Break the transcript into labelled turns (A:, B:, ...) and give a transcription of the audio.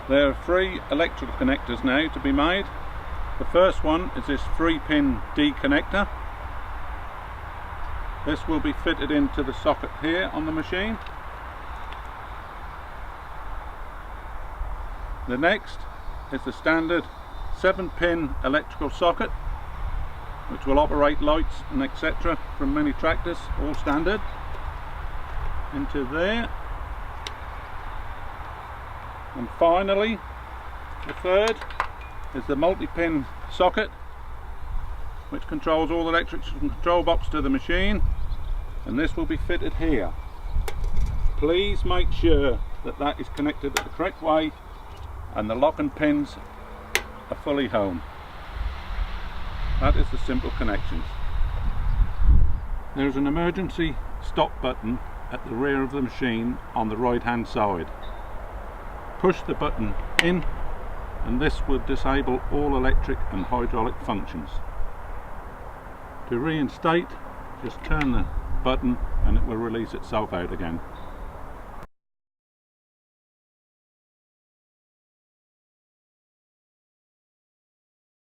A: There are 3 electrical connectors now to be made. The first one is this 3-pin D connector. This will be fitted into the socket here on the machine. The next is the standard 7-pin electrical socket, which will operate lights and etc. from many tractors, all standard, into there. And finally, the third is the multi-pin socket, which controls all the electrics from the control box to the machine, and this will be fitted here. Please make sure that that is connected the correct way and the locking pins are fully home. That is the simple connections. There is an emergency stop button at the rear of the machine on the right hand side. Push the button in and this will disable all electric and hydraulic functions. To reinstate, just turn the button and it will release itself out again.